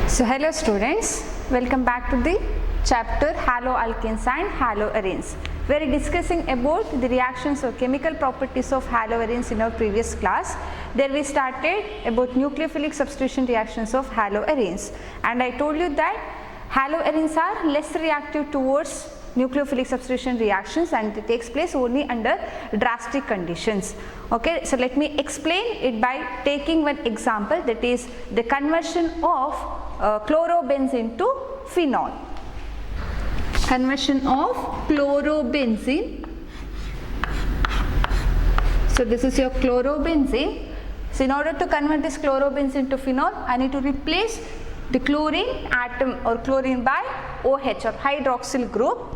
So hello students, welcome back to the chapter haloalkanes and haloarenes. We are discussing about the reactions or chemical properties of haloarenes in our previous class. There we started about nucleophilic substitution reactions of haloarenes, and I told you that haloarenes are less reactive towards nucleophilic substitution reactions and it takes place only under drastic conditions. Okay, so let me explain it by taking one example, that is the conversion of chlorobenzene to phenol. Conversion of chlorobenzene. So this is your chlorobenzene. So in order to convert this chlorobenzene to phenol, I need to replace the chlorine atom or chlorine by OH or hydroxyl group.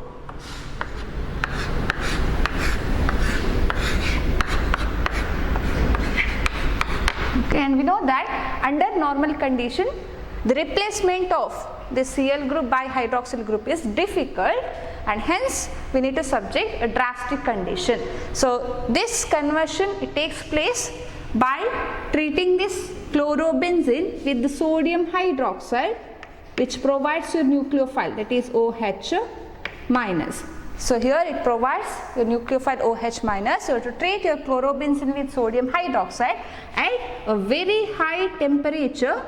Okay, and we know that under normal condition the replacement of the Cl group by hydroxyl group is difficult, and hence we need to subject a drastic condition. So this conversion, it takes place by treating this chlorobenzene with the sodium hydroxide, which provides your nucleophile, that is OH minus. So here it provides your nucleophile OH minus. So to treat your chlorobenzene with sodium hydroxide at a very high temperature,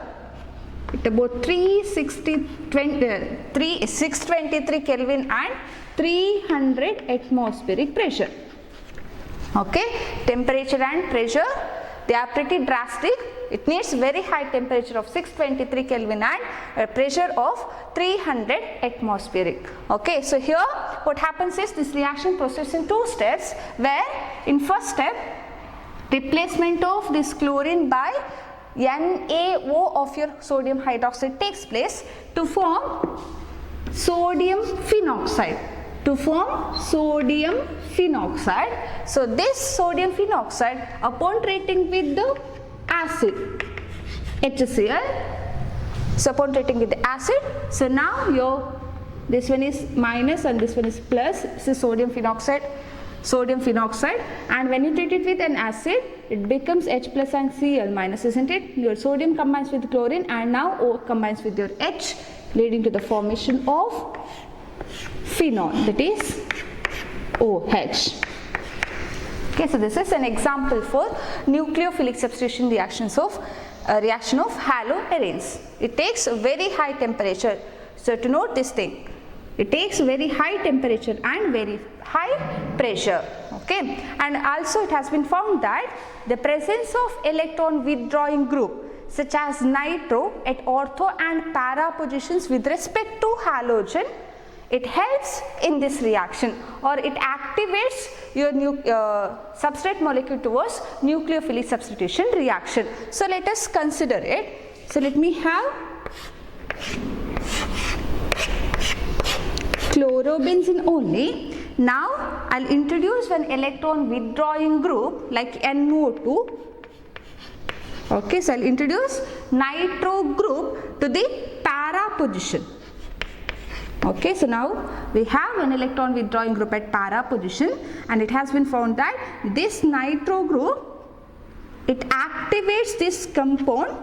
at about 623 Kelvin and 300 atmospheric pressure. Okay, temperature and pressure, they are pretty drastic. It needs very high temperature of 623 Kelvin and a pressure of 300 atmospheric. Okay, so here what happens is this reaction proceeds in two steps, where in first step replacement of this chlorine by NaO of your sodium hydroxide takes place to form sodium phenoxide. So this sodium phenoxide, upon treating with the acid HCl, so upon treating with the acid, so now your this one is minus and this one is plus. This is sodium phenoxide, and when you treat it with an acid, it becomes H plus and Cl minus, isn't it? Your sodium combines with chlorine and now O combines with your H, leading to the formation of phenol, that is OH. Okay, so this is an example for nucleophilic substitution reactions of reaction of haloarenes. It takes a very high temperature. So to note this thing, it takes very high temperature and very high pressure. Okay, and also it has been found that the presence of electron withdrawing group such as nitro at ortho and para positions with respect to halogen, it helps in this reaction, or it activates your substrate molecule towards nucleophilic substitution reaction. So let us consider it. So let me have chlorobenzene only. Now I'll introduce one electron withdrawing group like NO2. Okay, so I'll introduce nitro group to the para position. Okay, so now we have an electron withdrawing group at para position, and it has been found that this nitro group, it activates this compound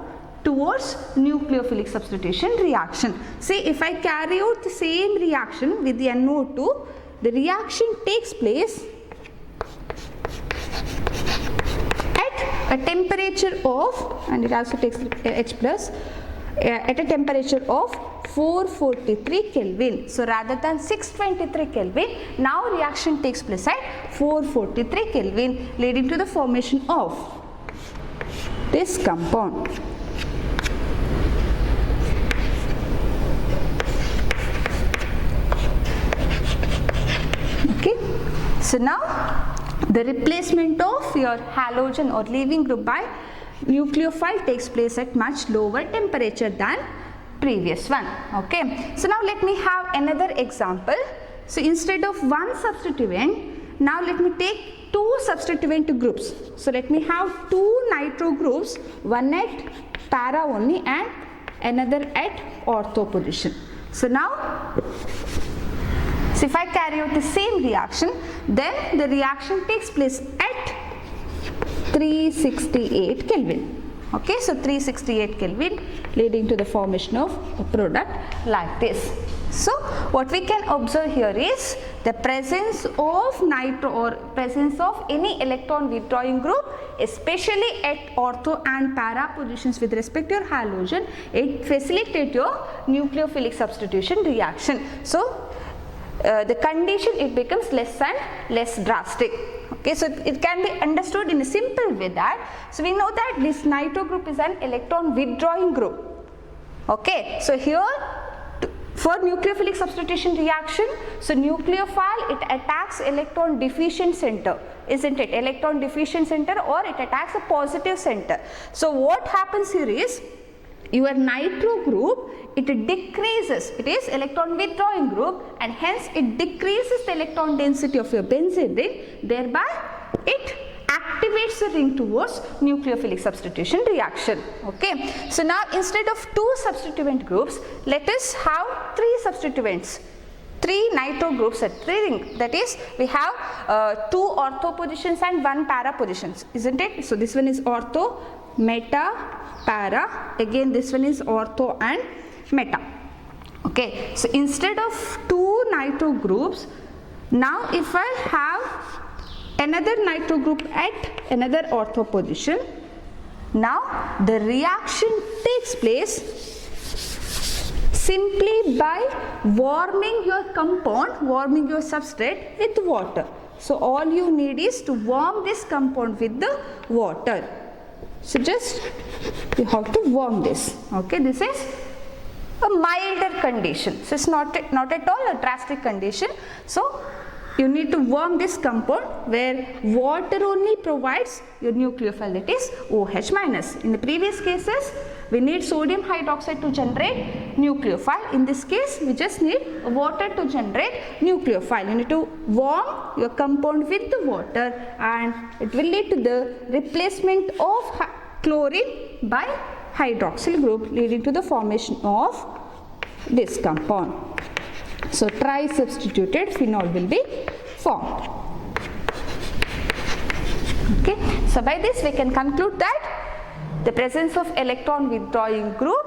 towards nucleophilic substitution reaction. See, if I carry out the same reaction with the NO2, the reaction takes place at a temperature of, and it also takes H plus, at a temperature of 443 Kelvin. So rather than 623 Kelvin, now reaction takes place at 443 Kelvin, leading to the formation of this compound. Okay, so now the replacement of your halogen or leaving group by nucleophile takes place at much lower temperature than previous one. Okay, so now let me have another example. So instead of one substituent, now let me take two substituent groups. So let me have two nitro groups, one at para only and another at ortho position. So now, so if I carry out the same reaction, then the reaction takes place at 368 Kelvin. Okay, so 368 Kelvin leading to the formation of a product like this. So what we can observe here is the presence of nitro or presence of any electron withdrawing group, especially at ortho and para positions with respect to your halogen, it facilitates your nucleophilic substitution reaction. So the condition, it becomes less and less drastic. Okay, so it can be understood in a simple way that, so we know that this nitro group is an electron withdrawing group. Okay, so here for nucleophilic substitution reaction, so nucleophile, it attacks electron deficient center, isn't it? Electron deficient center, or it attacks a positive center. So what happens here is, your nitro group, it decreases, it is electron withdrawing group, and hence it decreases the electron density of your benzene ring, thereby it activates the ring towards nucleophilic substitution reaction. Okay, so now instead of 2 substituent groups, let us have 3 substituents, 3 nitro groups at 3 ring, that is we have 2 ortho positions and 1 para positions, isn't it? So this one is ortho, meta, para, again this one is ortho and meta. Okay, so instead of 2 nitro groups, now if I have another nitro group at another ortho position, now the reaction takes place simply by warming your compound, warming your substrate with water. So all you need is to warm this compound with the water. So just you have to warm this. Okay, this is a milder condition. So it's not at all a drastic condition. So you need to warm this compound where water only provides your nucleophile, that is OH minus. In the previous cases, we need sodium hydroxide to generate nucleophile. In this case, we just need water to generate nucleophile. You need to warm your compound with the water, and it will lead to the replacement of chlorine by hydroxyl group, leading to the formation of this compound. So tri-substituted phenol will be formed. Okay, so by this we can conclude that the presence of electron withdrawing group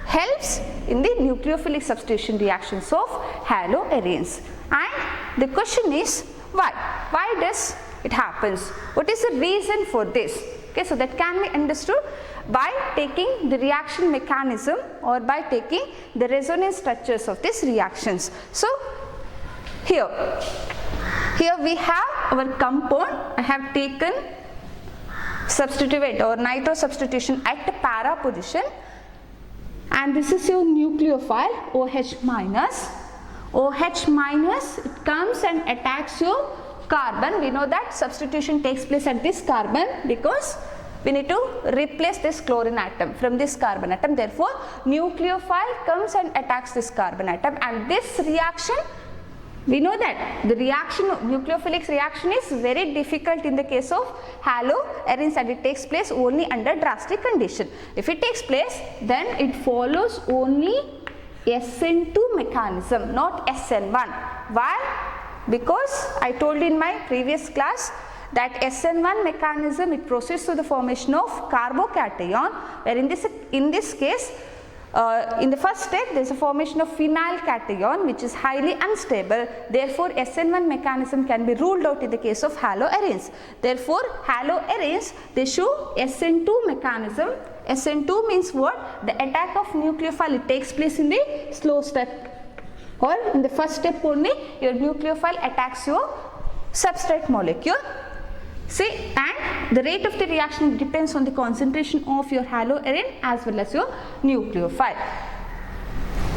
helps in the nucleophilic substitution reactions of haloarenes. And the question is why? Why does it happens? What is the reason for this? Okay, so that can be understood by taking the reaction mechanism or by taking the resonance structures of these reactions. So here we have our compound. I have taken substituent or nitro substitution at the para position, and this is your nucleophile OH minus. OH minus, it comes and attacks your carbon. We know that substitution takes place at this carbon because we need to replace this chlorine atom from this carbon atom. Therefore, nucleophile comes and attacks this carbon atom, and this reaction, we know that the reaction, nucleophilic reaction, is very difficult in the case of haloarenes, and it takes place only under drastic condition. If it takes place, then it follows only SN2 mechanism, not SN1. Why? Because I told in my previous class that SN1 mechanism, it proceeds to the formation of carbocation, where in this case, in the first step there is a formation of phenyl cation which is highly unstable. Therefore, SN1 mechanism can be ruled out in the case of haloarenes. Therefore, haloarenes, they show SN2 mechanism. SN2 means what? The attack of nucleophile, it takes place in the slow step, or in the first step only your nucleophile attacks your substrate molecule. See, and the rate of the reaction depends on the concentration of your haloarene as well as your nucleophile.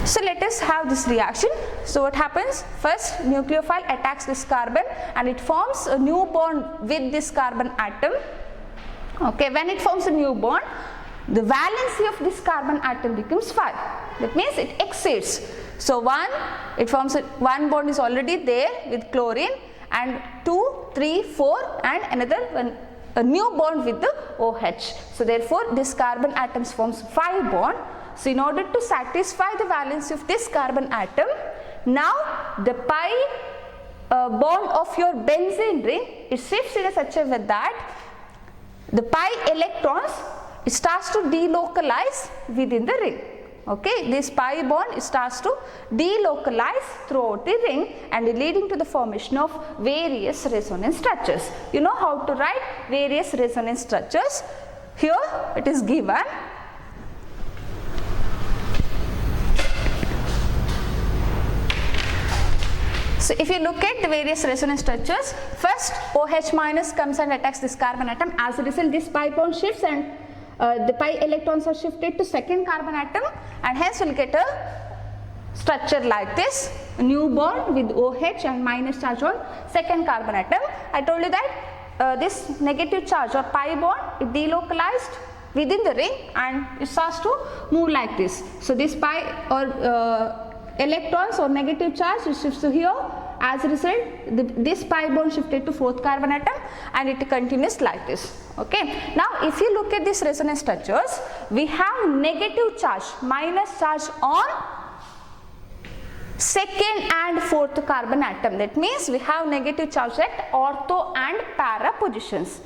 So let us have this reaction. So what happens? First, nucleophile attacks this carbon and it forms a new bond with this carbon atom. Okay, when it forms a new bond, the valency of this carbon atom becomes 5. That means it exceeds. So one bond is already there with chlorine, and 2, 3, 4 and another one, a new bond with the OH. So therefore this carbon atoms forms 5 bond. So in order to satisfy the valency of this carbon atom, now the pi bond of your benzene ring, it shifts in a such a way that the pi electrons, it starts to delocalize within the ring. Okay, this pi bond starts to delocalize throughout the ring and leading to the formation of various resonance structures. You know how to write various resonance structures. Here it is given. So if you look at the various resonance structures, first OH minus comes and attacks this carbon atom. As a result, this pi bond shifts and the pi electrons are shifted to second carbon atom, and hence we'll get a structure like this, a new bond with OH and minus charge on second carbon atom. I told you that this negative charge or pi bond is delocalized within the ring and it starts to move like this. So this pi or electrons or negative charge shifts to here. As a result, this pi bond shifted to fourth carbon atom and it continues like this. Okay. Now if you look at these resonance structures, we have negative charge, minus charge on second and fourth carbon atom. That means we have negative charge at ortho and para positions.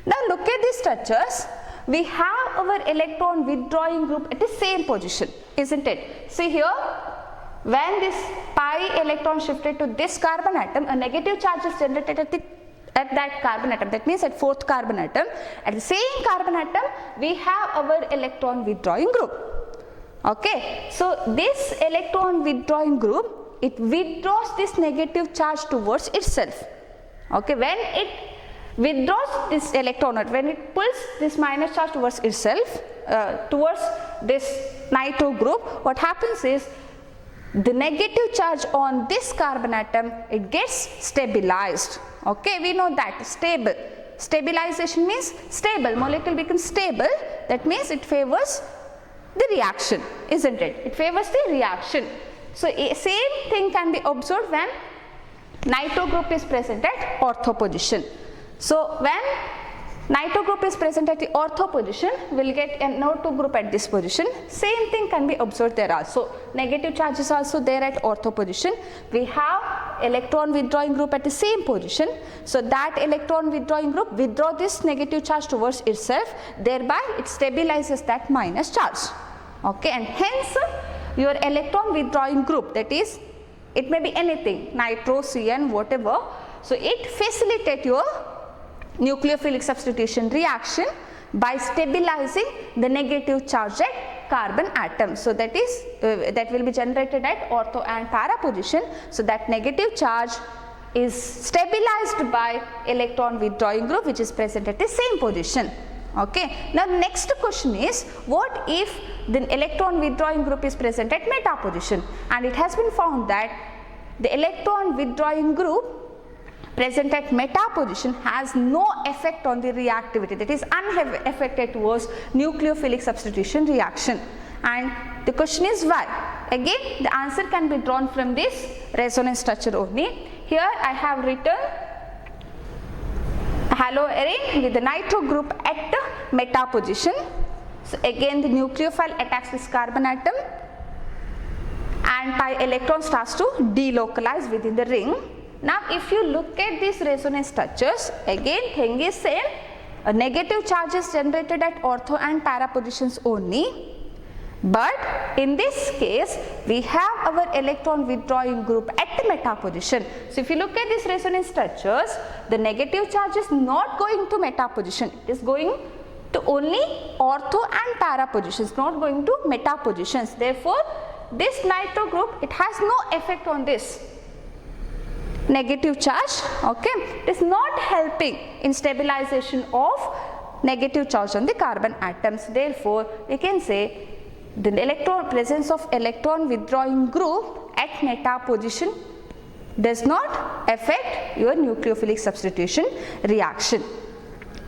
Now look at these structures. We have our electron withdrawing group at the same position, isn't it? See here, when this pi electron shifted to this carbon atom, a negative charge is generated at that carbon atom. That means at fourth carbon atom. At the same carbon atom, we have our electron withdrawing group. Okay, so this electron withdrawing group, it withdraws this negative charge towards itself. Okay, when it withdraws this electron, when it pulls this minus charge towards itself, towards this nitro group, what happens is the negative charge on this carbon atom, it gets stabilized. Okay, we know that, stable. Stabilization means stable, molecule becomes stable. That means it favors the reaction, isn't it? It favors the reaction. So same thing can be observed when nitro group is present at ortho position. So when nitro group is present at the ortho position, we will get an NO2 group at this position. Same thing can be observed there also. Negative charge is also there at ortho position. We have electron withdrawing group at the same position. So that electron withdrawing group withdraw this negative charge towards itself, thereby it stabilizes that minus charge. Okay, and hence your electron withdrawing group, that is, it may be anything, nitro, CN, whatever. So it facilitates your nucleophilic substitution reaction by stabilizing the negative charge at carbon atom. So that is that will be generated at ortho and para position. So that negative charge is stabilized by electron withdrawing group which is present at the same position. Okay. Now next question is, what if the electron withdrawing group is present at meta position, and it has been found that the electron withdrawing group present at meta position has no effect on the reactivity, that is unaffected towards nucleophilic substitution reaction. And the question is why? Again, the answer can be drawn from this resonance structure only. Here I have written haloarine with the nitro group at meta position. So again the nucleophile attacks this carbon atom and pi electron starts to delocalize within the ring. Now if you look at these resonance structures, again thing is same, a negative charge is generated at ortho and para positions only. But in this case, we have our electron withdrawing group at the meta position. So if you look at these resonance structures, the negative charge is not going to meta position, it is going to only ortho and para positions, not going to meta positions. Therefore, this nitro group, it has no effect on this negative charge. Okay, it is not helping in stabilization of negative charge on the carbon atoms. Therefore, we can say the presence of electron withdrawing group at meta position does not affect your nucleophilic substitution reaction.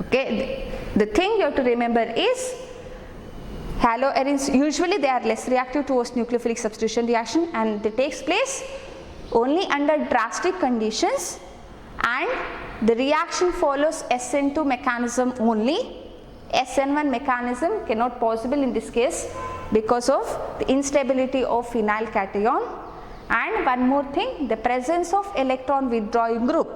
Okay, the thing you have to remember is haloarines usually they are less reactive towards nucleophilic substitution reaction, and they takes place only under drastic conditions, and the reaction follows SN2 mechanism only. SN1 mechanism cannot possible in this case because of the instability of phenyl cation. And one more thing, the presence of electron withdrawing group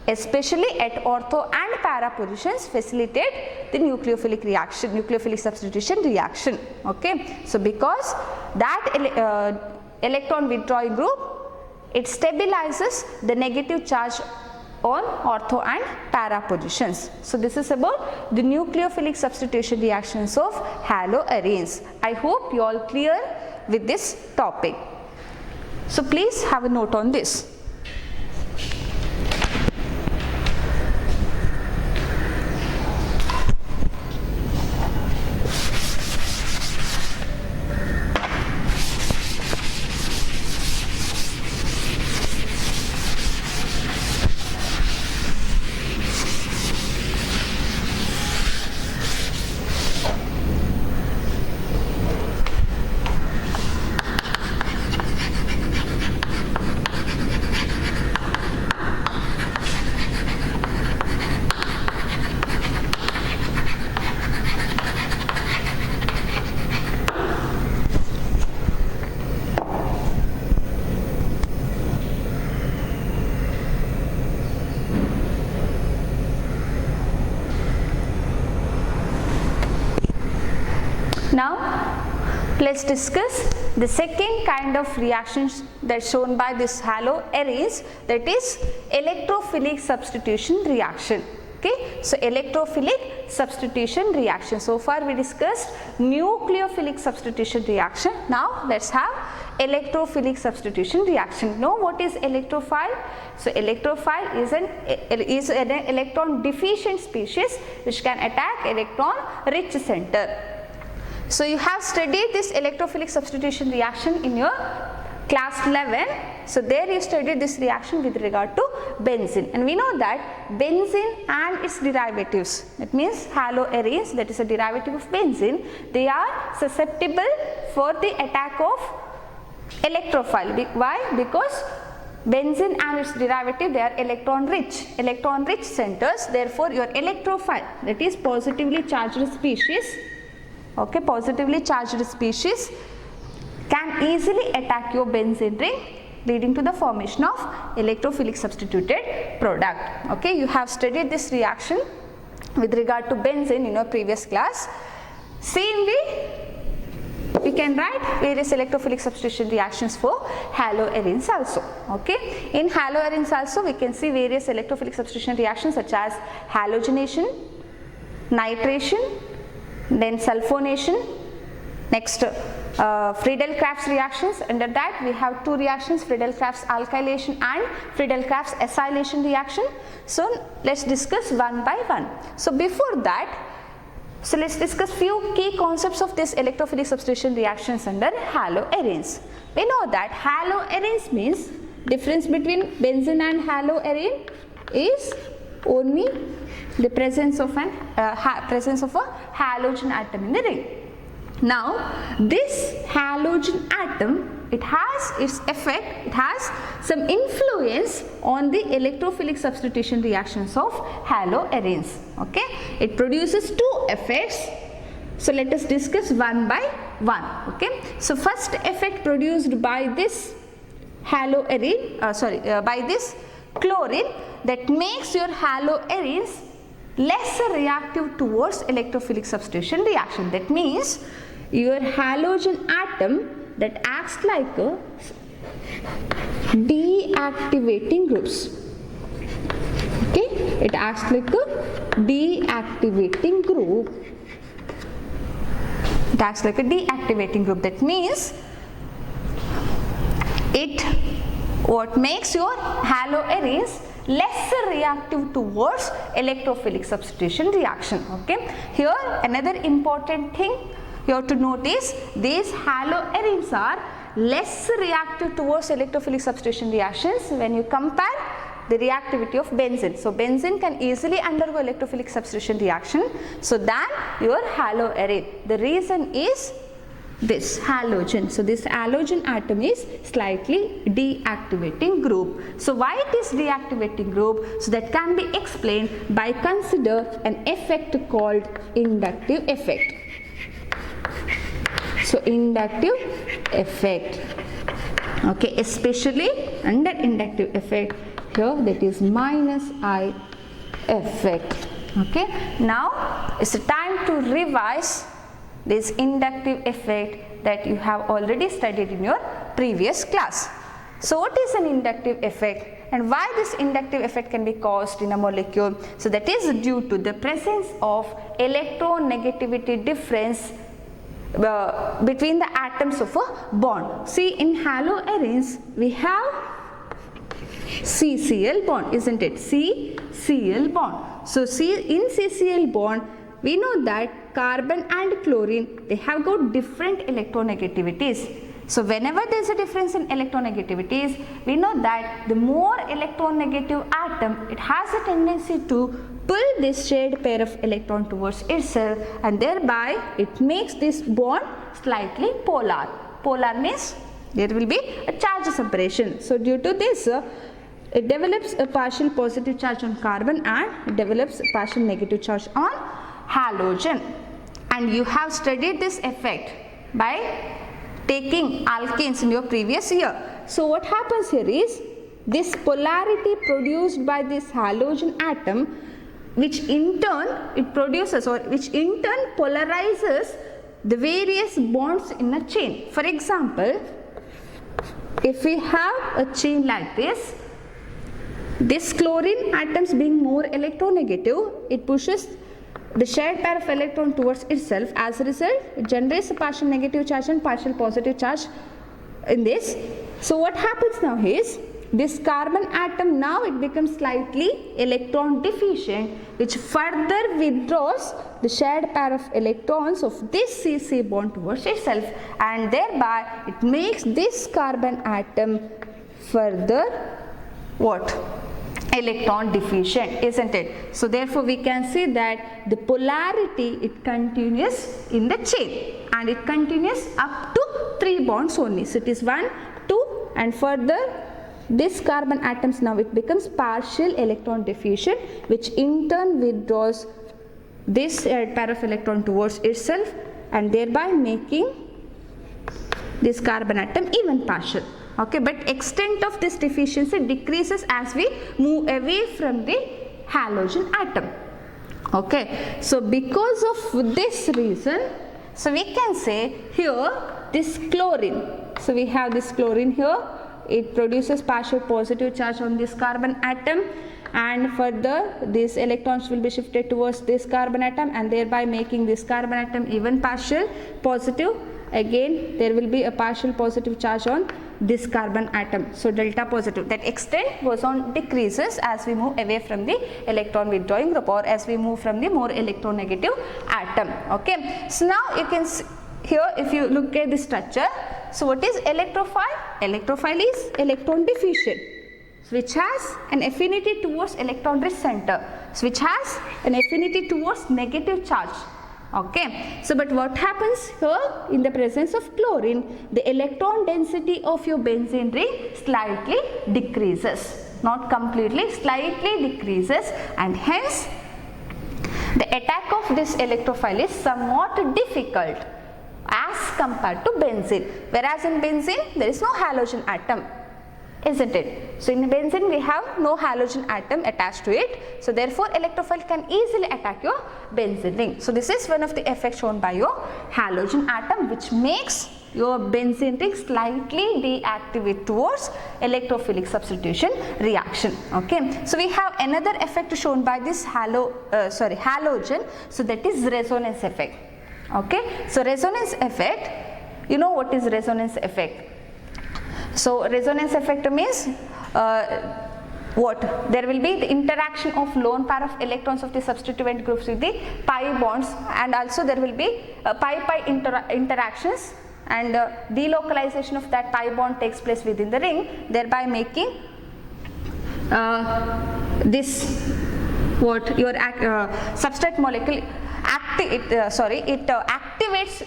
especially at ortho and para positions, facilitate the nucleophilic reaction, nucleophilic substitution reaction. Okay, so because that electron withdrawing group, it stabilizes the negative charge on ortho and para positions. So this is about the nucleophilic substitution reactions of haloarenes. I hope you all clear with this topic. So please have a note on this. Now let's discuss the second kind of reactions that's shown by this haloarenes, that is electrophilic substitution reaction. Okay, so electrophilic substitution reaction. So far we discussed nucleophilic substitution reaction. Now let's have electrophilic substitution reaction. Know what is electrophile? So electrophile is an electron deficient species which can attack electron rich center. So you have studied this electrophilic substitution reaction in your class 11. So there you studied this reaction with regard to benzene, and we know that benzene and its derivatives, that means haloarenes, that is a derivative of benzene, they are susceptible for the attack of electrophile. Why? Because benzene and its derivative, they are electron rich centers. Therefore your electrophile, that is positively charged species, okay, positively charged species can easily attack your benzene ring, leading to the formation of electrophilic substituted product. Okay, you have studied this reaction with regard to benzene in your previous class. Same way we can write various electrophilic substitution reactions for haloarenes also. Okay, in haloarenes also we can see various electrophilic substitution reactions such as halogenation, nitration, then sulfonation, next Friedel-Crafts reactions. Under that we have two reactions, Friedel-Crafts alkylation and Friedel-Crafts acylation reaction. So let's discuss one by one. So before that, so let's discuss few key concepts of this electrophilic substitution reactions under haloarenes. We know that haloarenes means difference between benzene and haloarene is only the presence of a halogen atom in the ring. Now this halogen atom, it has its effect, it has some influence on the electrophilic substitution reactions of haloarenes. Okay, it produces two effects. So let us discuss one by one. Okay, so first effect produced by this haloarene, by this chlorine, that makes your haloarenes less reactive towards electrophilic substitution reaction. That means your halogen atom that acts like a deactivating groups. Okay, it acts like a deactivating group. It acts like a deactivating group. That means what makes your haloarenes less reactive towards electrophilic substitution reaction. Okay, here another important thing you have to notice, these haloarenes are less reactive towards electrophilic substitution reactions when you compare the reactivity of benzene. So benzene can easily undergo electrophilic substitution reaction, so than your haloarene. The reason is this halogen. So this halogen atom is slightly deactivating group. So why it is deactivating group? So that can be explained by consider an effect called inductive effect. So inductive effect. Okay, especially under inductive effect, here, that is minus I effect. Okay, now it's time to revise this inductive effect that you have already studied in your previous class. So what is an inductive effect and why this inductive effect can be caused in a molecule? So that is due to the presence of electronegativity difference between the atoms of a bond. See, in haloarenes we have CCl bond, isn't it? CCl bond. So in CCl bond we know that carbon and chlorine, they have got different electronegativities. So whenever there is a difference in electronegativities, we know that the more electronegative atom, it has a tendency to pull this shared pair of electron towards itself, and thereby it makes this bond slightly polar. Polar means there will be a charge separation. So due to this, it develops a partial positive charge on carbon and it develops a partial negative charge on halogen. And you have studied this effect by taking alkanes in your previous year. So what happens here is this polarity produced by this halogen atom, which in turn it produces or which in turn polarizes the various bonds in a chain. For example, if we have a chain like this chlorine atoms being more electronegative, it pushes the shared pair of electron towards itself. As a result, it generates a partial negative charge and partial positive charge in this. So what happens now is this carbon atom, now it becomes slightly electron deficient, which further withdraws the shared pair of electrons of this CC bond towards itself, and thereby it makes this carbon atom further what? Electron deficient, isn't it? So therefore we can see that the polarity, it continues in the chain and it continues up to 3 bonds only. So it is 1, 2 and further this carbon atoms, now it becomes partial electron deficient, which in turn withdraws this pair of electron towards itself and thereby making this carbon atom even partial. Okay, but extent of this deficiency decreases as we move away from the halogen atom. Okay, so because of this reason, so we can say here this chlorine, so we have this chlorine here, it produces partial positive charge on this carbon atom, and further these electrons will be shifted towards this carbon atom and thereby making this carbon atom even partial positive. Again there will be a partial positive charge on this carbon atom, so delta positive. That extent goes on decreases as we move away from the electron withdrawing group or as we move from the more electronegative atom. Okay, so now you can see here, if you look at the structure, so what is electrophile? Electrophile is electron deficient, which has an affinity towards electron rich center, which has an affinity towards negative charge. Okay, so but what happens here in the presence of chlorine, the electron density of your benzene ring slightly decreases, not completely, slightly decreases, and hence the attack of this electrophile is somewhat difficult as compared to benzene, whereas in benzene there is no halogen atom, isn't it? So in benzene we have no halogen atom attached to it, so therefore electrophile can easily attack your benzene ring. So this is one of the effects shown by your halogen atom, which makes your benzene ring slightly deactivate towards electrophilic substitution reaction. Okay, so we have another effect shown by this halogen, so that is resonance effect. Okay, so resonance effect, you know what is resonance effect? So resonance effect means what? There will be the interaction of lone pair of electrons of the substituent groups with the pi bonds, and also there will be pi-pi interactions, and delocalization of that pi bond takes place within the ring, thereby making this what your substrate molecule activates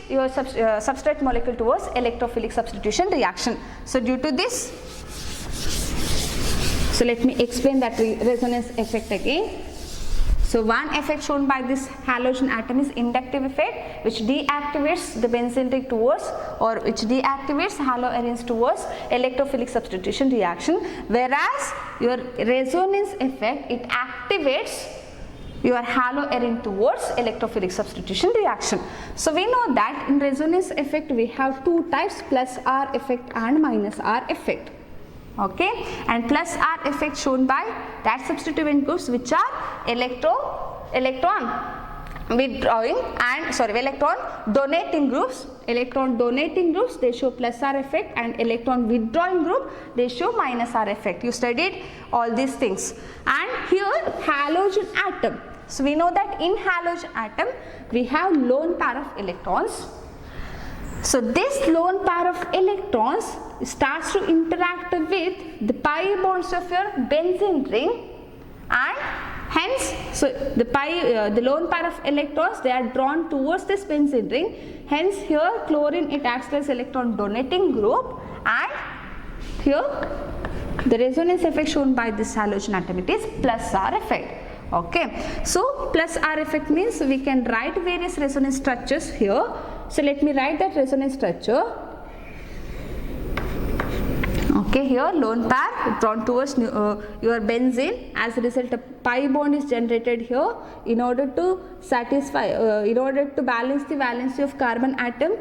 your substrate molecule towards electrophilic substitution reaction. So due to this, so let me explain that resonance effect again. So one effect shown by this halogen atom is inductive effect, which deactivates the benzene ring towards, or which deactivates haloarenes towards electrophilic substitution reaction, whereas your resonance effect, it activates your haloarene towards electrophilic substitution reaction. So we know that in resonance effect we have two types, plus R effect and minus R effect. Okay, and plus R effect shown by that substituent groups which are electron donating groups. Electron donating groups, they show plus R effect, and electron withdrawing group, they show minus R effect. You studied all these things. And here halogen atom. So we know that in halogen atom we have lone pair of electrons. So this lone pair of electrons starts to interact with the pi bonds of your benzene ring, and hence the lone pair of electrons, they are drawn towards this benzene ring. Hence here chlorine, it acts as electron donating group, and here the resonance effect shown by this halogen atom, it is plus R effect. Okay, so plus R effect means we can write various resonance structures here. So let me write that resonance structure. Okay, here lone pair drawn towards your benzene. As a result, a pi bond is generated here. In order to satisfy, in order to balance the valency of carbon atom,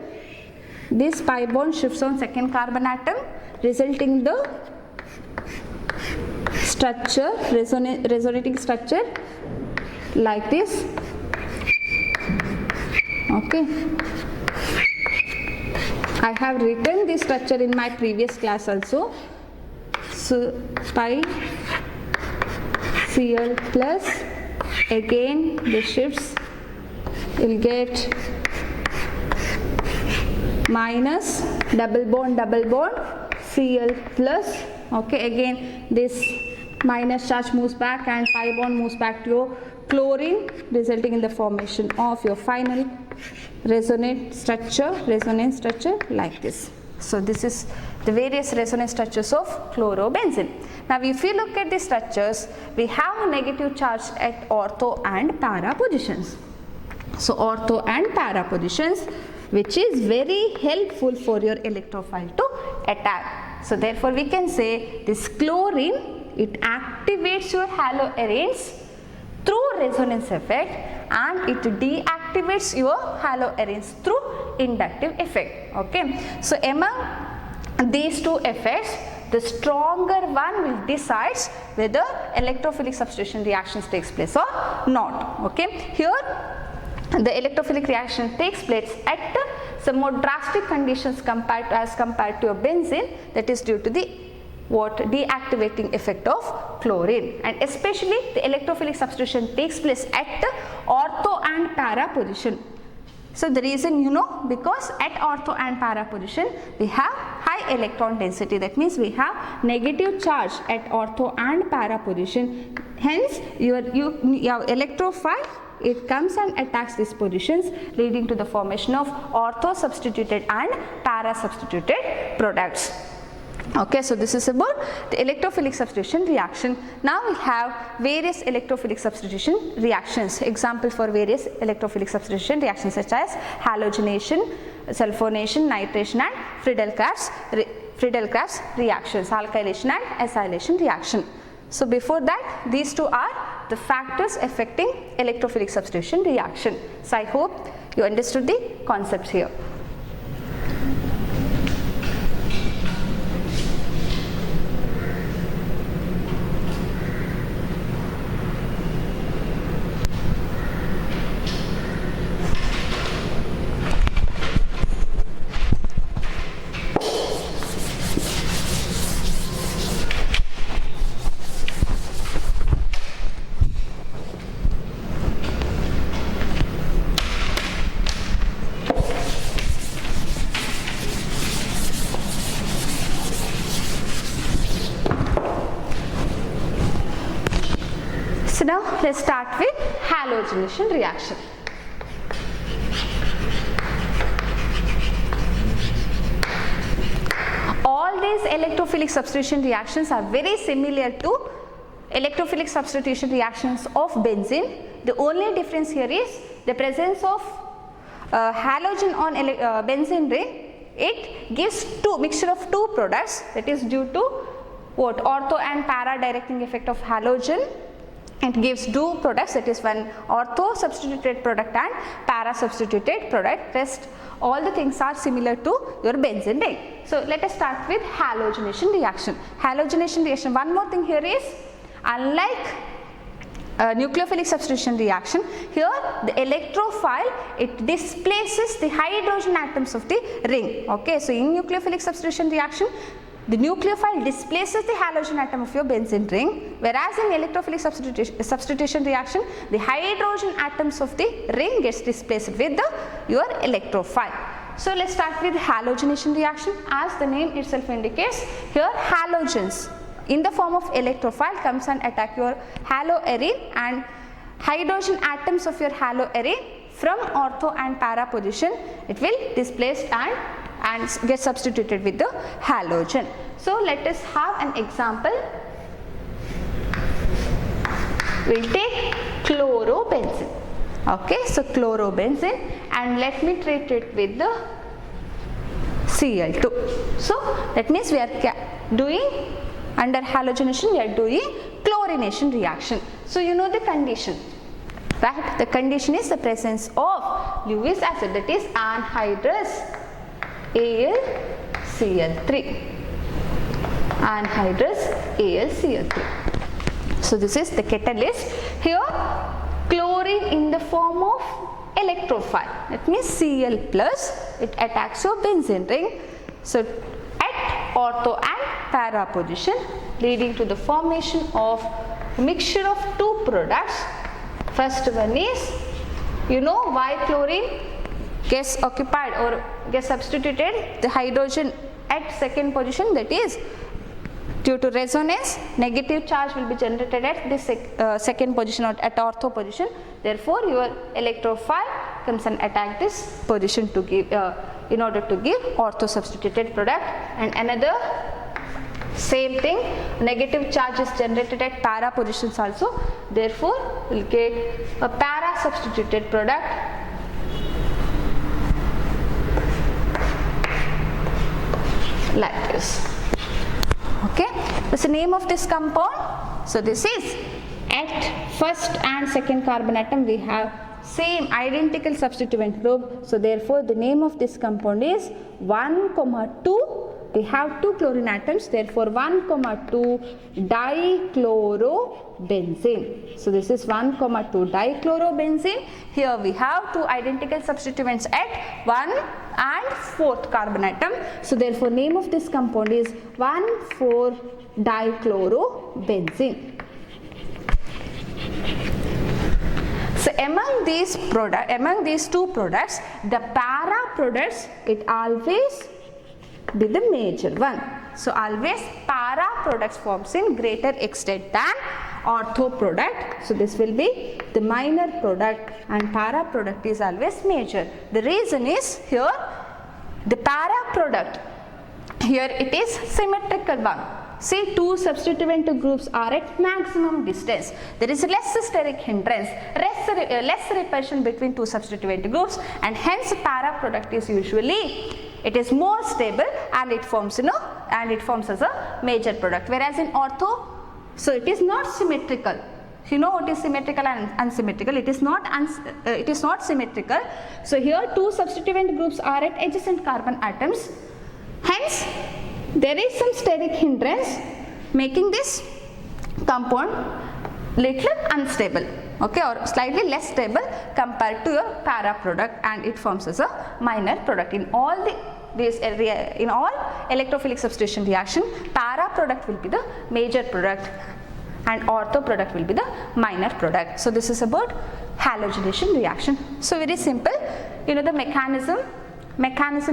this pi bond shifts on second carbon atom, resulting the structure, resonating structure like this. Okay, I have written this structure in my previous class also. So pi Cl plus, again the shifts, will get minus double bond Cl plus. Okay, again this minus charge moves back and pi bond moves back to your chlorine, resulting in the formation of your final resonance structure like this. So this is the various resonance structures of chlorobenzene. Now if you look at the structures, we have a negative charge at ortho and para positions. So ortho and para positions, which is very helpful for your electrophile to attack. So therefore we can say this chlorine, it activates your haloarenes through resonance effect, and it deactivates your haloarenes through inductive effect. Okay, so among these two effects, the stronger one will decide whether electrophilic substitution reactions takes place or not. Okay, here the electrophilic reaction takes place at some more drastic conditions as compared to a benzene, that is due to the deactivating effect of chlorine, and especially the electrophilic substitution takes place at ortho and para position. So the reason you know, because at ortho and para position we have high electron density, that means we have negative charge at ortho and para position. Hence your electrophile, it comes and attacks these positions, leading to the formation of ortho substituted and para substituted products. Okay, so this is about the electrophilic substitution reaction. Now we have various electrophilic substitution reactions. Example for various electrophilic substitution reactions such as halogenation, sulfonation, nitration and Friedel-Crafts reactions, alkylation and acylation reaction. So before that, these two are the factors affecting electrophilic substitution reaction. So I hope you understood the concepts here. So now let's start with halogenation reaction. All these electrophilic substitution reactions are very similar to electrophilic substitution reactions of benzene, The only difference here is the presence of halogen on benzene ring. It gives mixture of two products, that is due to what, ortho and para directing effect of halogen. It gives two products, that is one ortho substituted product and para substituted product. Rest all the things are similar to your benzene ring. So let us start with halogenation reaction. Halogenation reaction, one more thing here is, unlike nucleophilic substitution reaction, here the electrophile, it displaces the hydrogen atoms of the ring. Okay, so in nucleophilic substitution reaction, the nucleophile displaces the halogen atom of your benzene ring, whereas in electrophilic substitution reaction, the hydrogen atoms of the ring gets displaced with your electrophile. So let's start with halogenation reaction. As the name itself indicates, here halogens in the form of electrophile comes and attack your haloarene, and hydrogen atoms of your haloarene from ortho and para position, it will displace and get substituted with the halogen. So let us have an example. We will take chlorobenzene. Okay, so chlorobenzene, and let me treat it with the Cl2. So that means we are doing, under halogenation we are doing chlorination reaction. So you know the condition, right? The condition is the presence of Lewis acid, that is anhydrous AlCl3. Anhydrous AlCl3. So this is the catalyst. Here chlorine in the form of electrophile, that means Cl plus, it attacks your benzene ring. So at ortho and para position, leading to the formation of mixture of two products. First one is, you know why chlorine gets occupied or gets substituted the hydrogen at second position, that is due to resonance, negative charge will be generated at this second position or at ortho position. Therefore your electrophile comes and attack this position to give in order to give ortho substituted product. And another same thing, negative charge is generated at para positions also, therefore we will get a para substituted product like this. Okay, what's the name of this compound? So this is, at first and second carbon atom we have same identical substituent group, so therefore the name of this compound is 1,2. We have two chlorine atoms, therefore 1,2 dichlorobenzene. So this is 1,2 dichlorobenzene. Here we have two identical substituents at 1 and 4th carbon atom. So therefore name of this compound is 1,4-dichlorobenzene. So among these two products, the para products, it always be the major one. So always para products forms in greater extent than ortho product. So this will be the minor product and para product is always major. The reason is, here the para product, here it is symmetrical one. See, two substituent groups are at maximum distance. There is less steric hindrance, less repulsion between two substituent groups, and hence para product is usually, it is more stable and it forms, as a major product. Whereas in ortho, so it is not symmetrical. You know what is symmetrical and unsymmetrical? It is not symmetrical. So here two substituent groups are at adjacent carbon atoms. Hence, there is some steric hindrance making this compound little unstable, okay, or slightly less stable compared to your para product, and it forms as a minor product. In all electrophilic substitution reaction, para product will be the major product and ortho product will be the minor product. So this is about halogenation reaction. So very simple, you know the mechanism,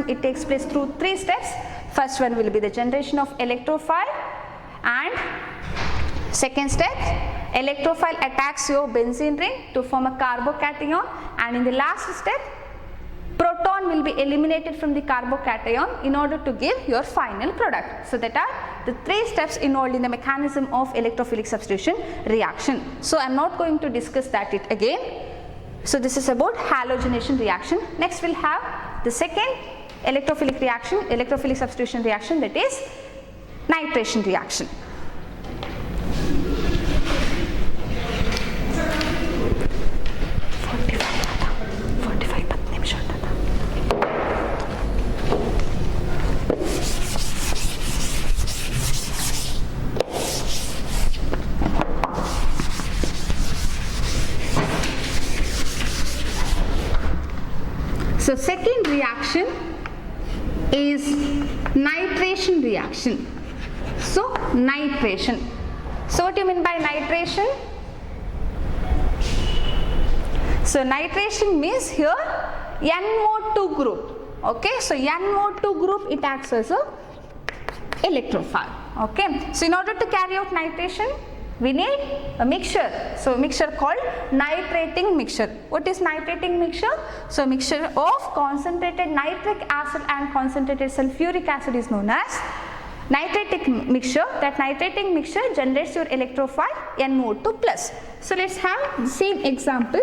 it takes place through 3 steps. First one will be the generation of electrophile, and second step, electrophile attacks your benzene ring to form a carbocation, and in the last step, proton will be eliminated from the carbocation in order to give your final product. So that are the 3 steps involved in the mechanism of electrophilic substitution reaction. So I am not going to discuss that it again. So this is about halogenation reaction. Next we'll have the second electrophilic reaction, electrophilic substitution reaction, that is nitration reaction. So second reaction is nitration reaction. So nitration. So what do you mean by nitration? So nitration means here NO2 group. Okay, so NO2 group, it acts as a electrophile. Okay, so in order to carry out nitration, we need a mixture. So mixture called nitrating mixture. What is nitrating mixture? So mixture of concentrated nitric acid and concentrated sulfuric acid is known as nitrating mixture. That nitrating mixture generates your electrophile NO2 plus. So let's have the same example.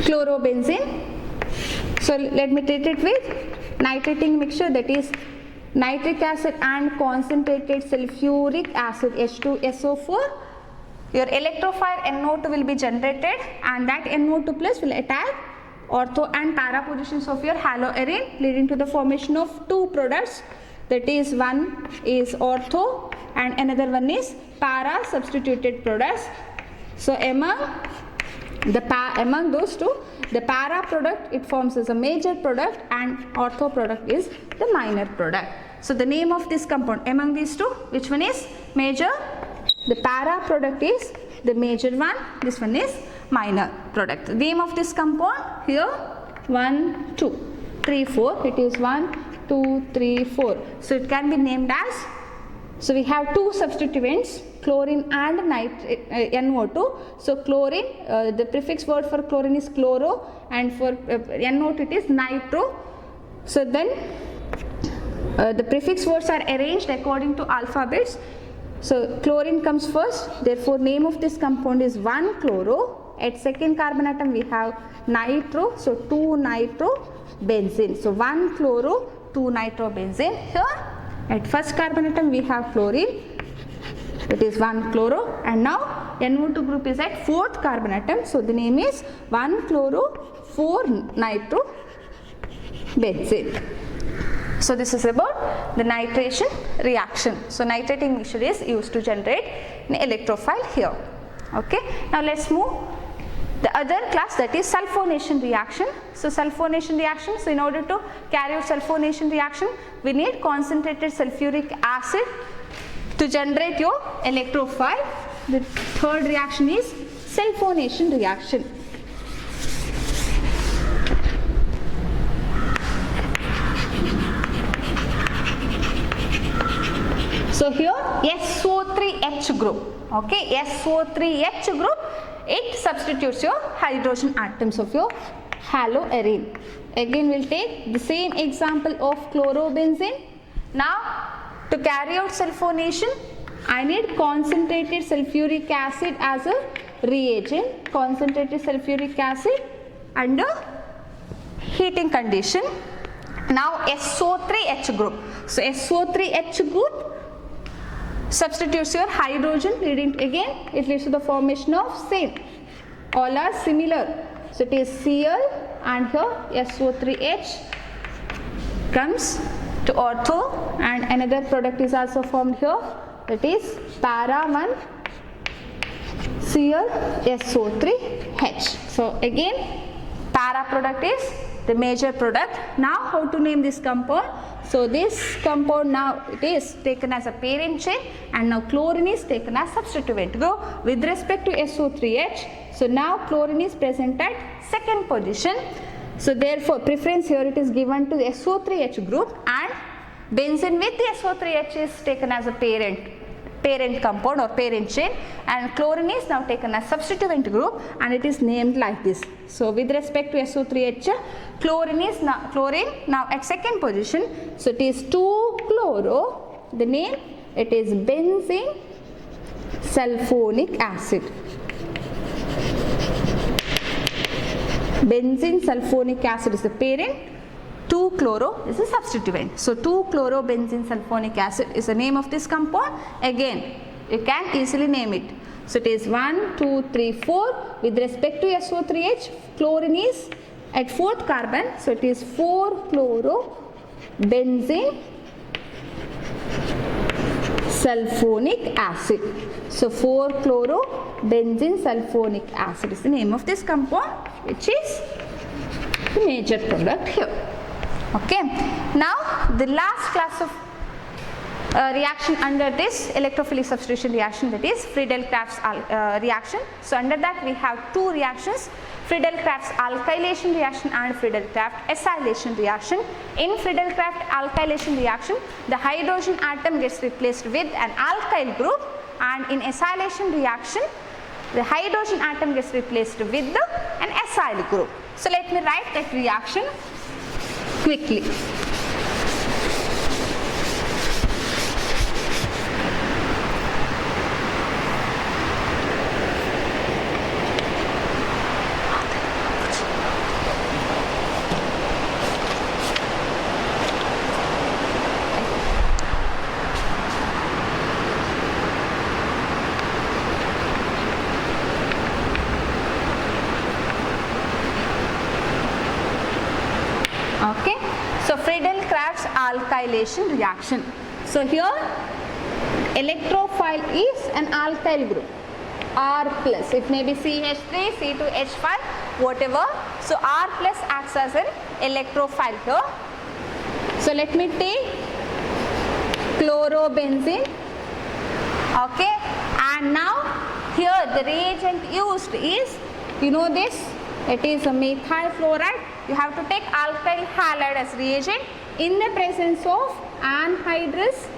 Chlorobenzene. So let me treat it with nitrating mixture, that is nitric acid and concentrated sulfuric acid H2SO4. Your electrophile NO2 will be generated, and that NO2 plus will attack ortho and para positions of your haloarine, leading to the formation of 2 products, that is one is ortho and another one is para substituted products. So among those 2, the para product, it forms as a major product and ortho product is the minor product. So the name of this compound among these 2, which one is major? The para product is the major one, this one is minor product. The name of this compound here 1, 2, 3, 4, it is 1, 2, 3, 4. So it can be named as, so we have 2 substituents, chlorine and NO2. So chlorine, the prefix word for chlorine is chloro, and for NO2 it is nitro. So then the prefix words are arranged according to alphabets. So chlorine comes first, therefore name of this compound is 1-chloro. At second carbon atom we have nitro, so 2-nitrobenzene. So 1-chloro, 2-nitrobenzene. Here at first carbon atom we have chlorine, it is 1-chloro, and now NO2 group is at fourth carbon atom, so the name is 1-chloro, 4-nitrobenzene. So this is about the nitration reaction. So nitrating mixture is used to generate an electrophile here. Okay, now let's move the other class, that is sulfonation reaction. So sulfonation reaction, so in order to carry out sulfonation reaction, we need concentrated sulfuric acid to generate your electrophile. The third reaction is sulfonation reaction. So here SO3H group, okay, SO3H group, it substitutes your hydrogen atoms of your haloarine. Again we'll take the same example of chlorobenzene. Now to carry out sulfonation, I need concentrated sulfuric acid as a reagent, concentrated sulfuric acid under heating condition. Now SO3H group. So SO3H group substitutes your hydrogen, leading to, again it leads to the formation of same. All are similar. So it is Cl, and here SO3H comes to ortho, and another product is also formed here, that is para 1 Cl SO3H. So again para product is the major product. Now how to name this compound? So this compound now it is taken as a parent chain, and now chlorine is taken as substituent. Go with respect to SO3H. So now chlorine is present at second position. So therefore preference here it is given to the SO3H group, and benzene with the SO3H is taken as a parent. parent compound or parent chain, and chlorine is now taken as substituent group and it is named like this. So with respect to SO3H, chlorine is now at second position. So it is 2-chloro, the name it is benzene sulfonic acid. Benzene sulfonic acid is the parent, 2-chloro is a substituent. So 2-chlorobenzene sulfonic acid is the name of this compound. Again, you can easily name it. So it is 1, 2, 3, 4. With respect to SO3H, chlorine is at 4th carbon. So it is 4-chlorobenzene sulfonic acid. So 4-chlorobenzene sulfonic acid is the name of this compound, which is the major product here. Okay. Now the last class of reaction under this electrophilic substitution reaction, that is Friedel-Crafts reaction. So under that we have two reactions, Friedel-Crafts alkylation reaction and Friedel-Crafts acylation reaction. In Friedel-Crafts alkylation reaction, the hydrogen atom gets replaced with an alkyl group, and in acylation reaction, the hydrogen atom gets replaced with an acyl group. So let me write that reaction quickly. Okay, so Friedel-Crafts alkylation reaction. So here electrophile is an alkyl group, R plus. It may be CH3, C2H5, whatever. So R plus acts as an electrophile here. So let me take chlorobenzene. Okay, and now here the reagent used is, you know this, it is a methyl fluoride. You have to take alkyl halide as reagent in the presence of anhydrous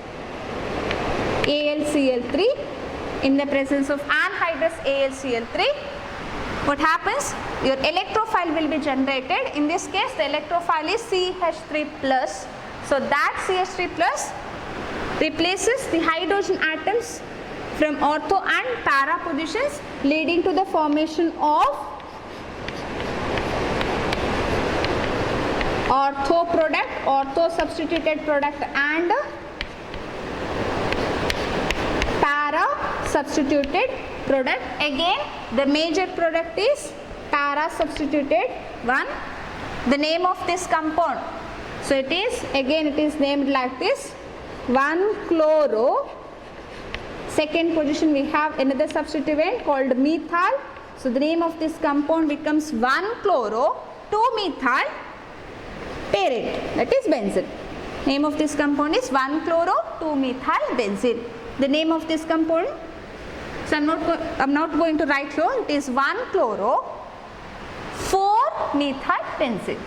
AlCl3. In the presence of anhydrous AlCl3, what happens? Your electrophile will be generated. In this case, the electrophile is CH3 plus. So that CH3 plus replaces the hydrogen atoms from ortho and para positions, leading to the formation of ortho product, ortho substituted product, and para substituted product. Again, the major product is para substituted one. The name of this compound, so it is, again it is named like this, 1-chloro. Second position we have another substituent called methyl. So the name of this compound becomes 1-chloro 2-methyl parent, that is benzene. Name of this compound is 1-chloro 2-methyl benzene. The name of this compound, so I'm not going to write here, it is 1-chloro 4-methyl benzene.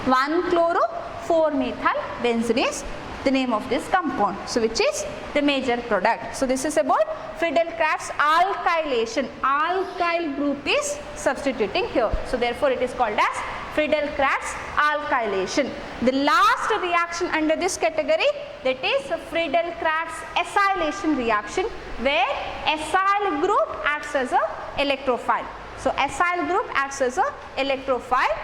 1-chloro 4-methyl benzene is the name of this compound, so which is the major product. So this is about Friedel-Crafts alkylation. Alkyl group is substituting here, so therefore it is called as Friedel-Crafts alkylation. The last reaction under this category, that is Friedel-Crafts acylation reaction, where acyl group acts as a electrophile. So acyl group acts as a electrophile.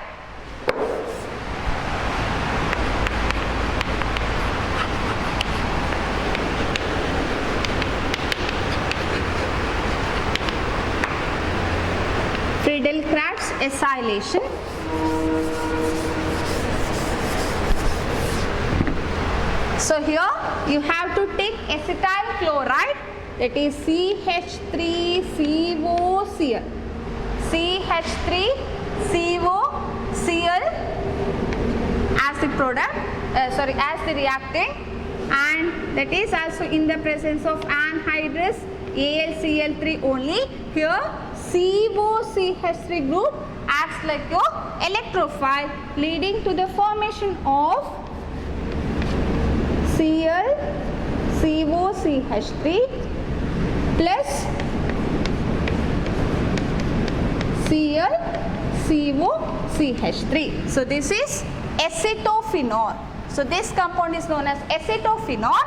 Friedel-Crafts acylation. So here you have to take acetyl chloride, that is CH3COCl. CH3COCl as the product, as the reactant, and that is also in the presence of anhydrous AlCl3 only. Here COCH3 group acts like your electrophile, leading to the formation of Cl COCH3 COCH3. So this is acetophenol. So this compound is known as acetophenol.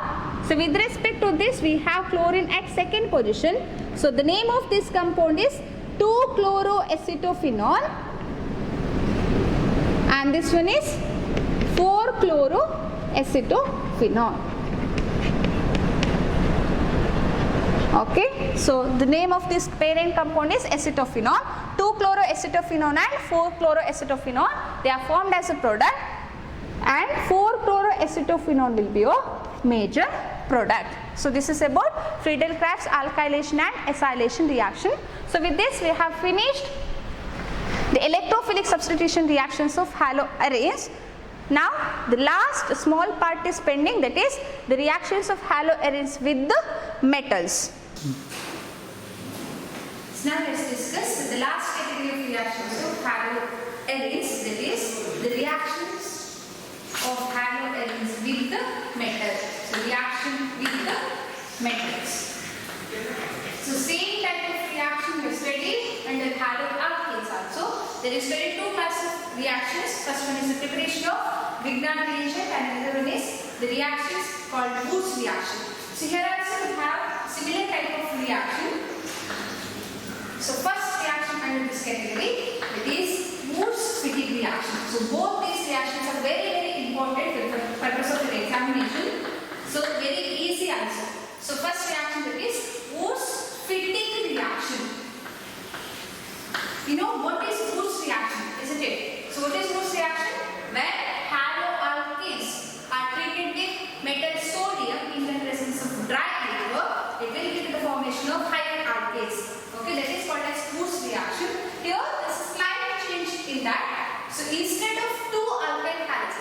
So with respect to this, we have chlorine at second position. So the name of this compound is 2-chloroacetophenol, and this one is 4-chloroacetophenol. Okay, so the name of this parent compound is acetophenol. 2-chloroacetophenol and 4-chloroacetophenol, they are formed as a product, and 4-chloroacetophenol will be a major product. So this is about Friedel-Crafts alkylation and acylation reaction. So with this we have finished the electrophilic substitution reactions of haloarenes. Now the last small part is pending, that is the reactions of haloarenes with the metals. So now let us discuss the last category of reactions of haloarenes, that is the reactions of haloarenes with the metals. So reaction with the metals. So same type of reaction we studied under haloalkanes also. There is very two types of reactions. First one is the preparation of Grignard reagent, and another one is the reactions called Wurtz reaction. So here also we have similar type of reaction. So first reaction under this category, it is Wurtz-Fittig reaction. So both these reactions are very important for the purpose of your examination. So very easy also. So first reaction, that is Wurtz-Fittig reaction. You know what is Wurtz reaction, isn't it? So what is Wurtz reaction? When haloalkanes are treated with metal sodium in the presence of dry liquor, it will lead to the formation of higher alkanes. Okay, that is called as Wurtz reaction. Here there is a slight change in that. So instead of 2 alkyl halides,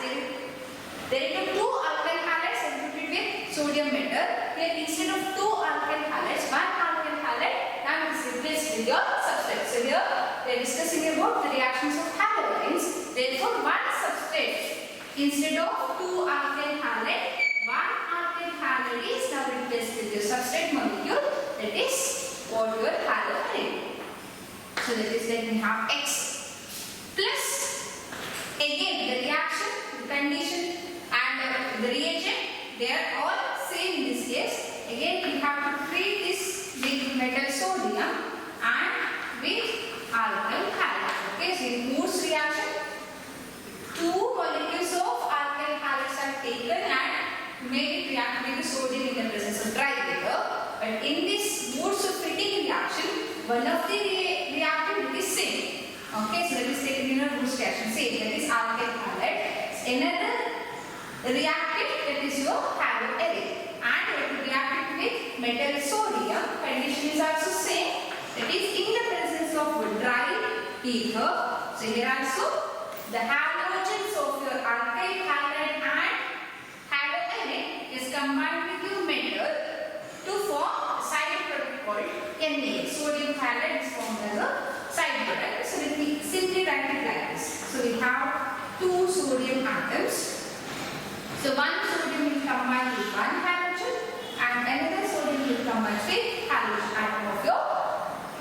there are 2 alkyl halides treated with sodium metal. Here instead of 2 alkyl halides, 1 alkyl halide now is replaced with your substrate. So here we are discussing about the reactions of haloarenes. Therefore, 1 substrate instead of 2 alkyl halide, 1 alkyl halide is now replaced with your substrate molecule. That is what your haloarene. So that is, then we have X plus, again the reaction, the condition and the reagent, they are all same in this case. Again we have to treat this with metal sodium and with alkyl halide. Okay, so in Wurtz reaction, 2 molecules of alkyl halides are taken and made it react with the sodium in the presence of dry liquor. But in this Wurtz-Fittig reaction, one of the reactant is same. Okay, so let us take Wurtz reaction, same, that is alkyl halide. Another reactant, that is your haloarene, and it will react with metal sodium. Condition is also same, that is in the presence of dry ether. So here also the halogens of your alkyl halide and haloarene is combined with your metal to form a side product called NaH. Sodium halide is formed as a side product. So let me simply write it like this. So we have 2 sodium atoms. So one sodium will combine with 1 halogen and another sodium will combine with halogen atom of your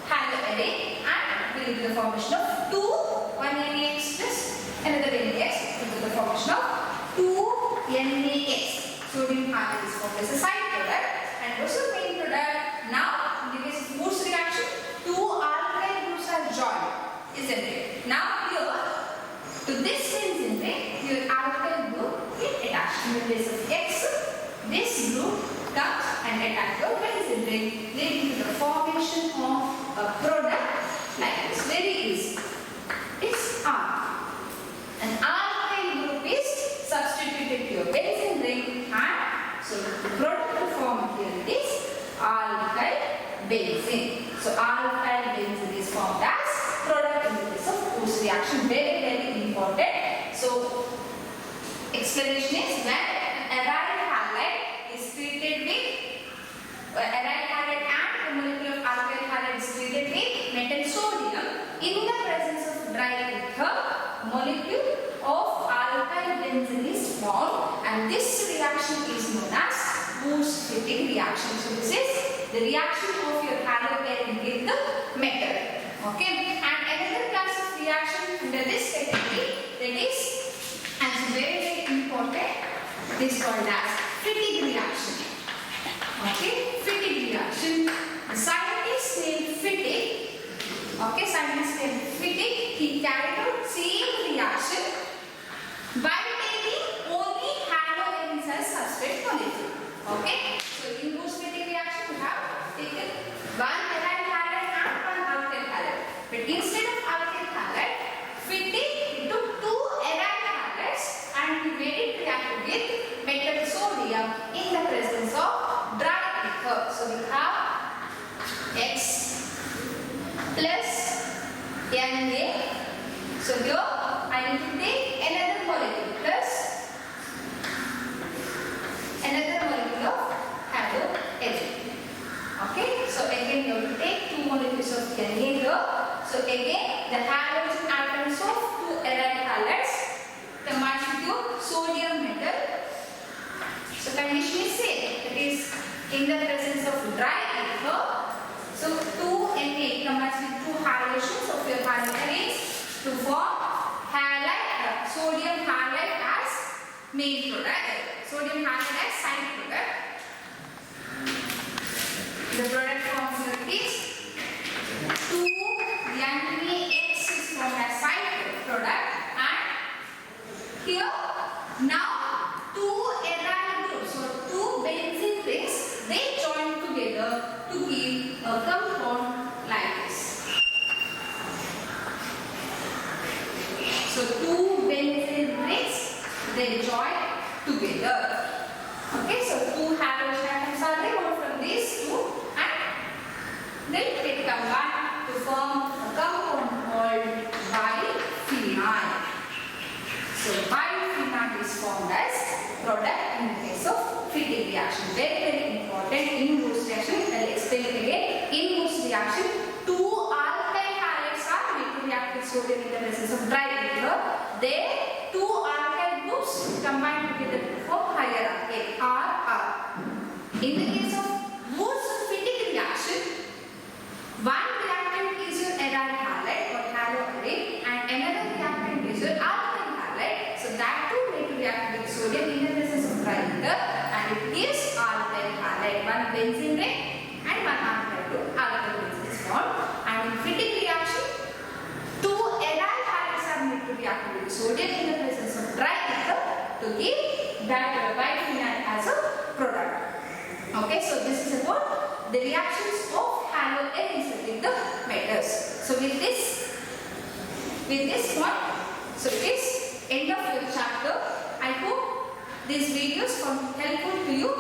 haloarene, and will lead to the formation of 2 1 NaH plus another NaH, will to the formation of 2 NaH. Sodium halide is formed as a side product, and also main product. Now in the case of Wurtz reaction, 2 alkyl groups are joined, isn't it? Now here to this benzene ring, your alkyl group will attach. In the place of X, this group comes and attacks your benzene ring, leading to the formation of a product like this. Very easy. It's R. An alkyl group is substituted to your benzene ring, and so the product to form here is alkyl benzene. So alkyl benzene is formed as product in the case of Wurtz reaction. Very important. So explanation is when aryl halide is treated with aryl halide and the molecule of alkyl halide is treated with metal sodium, in the presence of dry ether, molecule of alkyl benzene is formed, and this reaction is known as Wurtz-Fittig reaction. So this is the reaction of your haloarene with the metal. Okay, and another class of reaction under this category, that is, and very very important, this is called as Fittig reaction. Okay, Fittig reaction. The scientist named Fittig. Okay, scientist named Fittig. He carried out same reaction by taking only halogens as substrate molecule. Okay, so in this Fittig reaction, we have taken one aryl halide and one alkyl halide. But instead of alkyl halide, Fittig took two aryl halides and he made it react with metal sodium in the presence of dry liquor. So we have X plus Na. So here I need to take another molecule plus another molecule of halogen. Okay, so again you have to take two molecules of Na here. So again the halogen atoms of two aryl halides combines with your sodium metal. So condition is same, that is in the presence of dry liquor. So 2 Na combines with two halogens of your halogens to form halide, sodium halide as main product, sodium halide as side product. The product formula is 2 NaX is formed as side product, and here now two aryl groups or two benzene rings, they join together to give a compound like this. So two benzene rings, they join together. Okay, so two halogen atoms are removed from these two and then they combine to form a compound called biphenyl. So biphenyl is formed as product in the case of Fittig reaction. Very very important in Boost reaction. I will explain it again. In Boost reaction, two alkyl halides are made to react with sodium in the presence of dry liquor. There, two alkyl groups combine together to form hierarchy RR. In the case of Boost Fittig reaction, one reactant is your aryl halide or haloarray and another reactant is your alkyl halide. So that too made to react with sodium in the presence of dry liquor, and it gives alkyl halide, one benzene ring and one alkyl group, alkyl benzene is formed. And in Fittig reaction, two aryl halides are made to react with sodium in the presence of dry liquor to give that biphenyl as a product. Okay, so this is about the reactions of halogens with the metals. So with this point, so it is end of your chapter. I hope this video is helpful to you.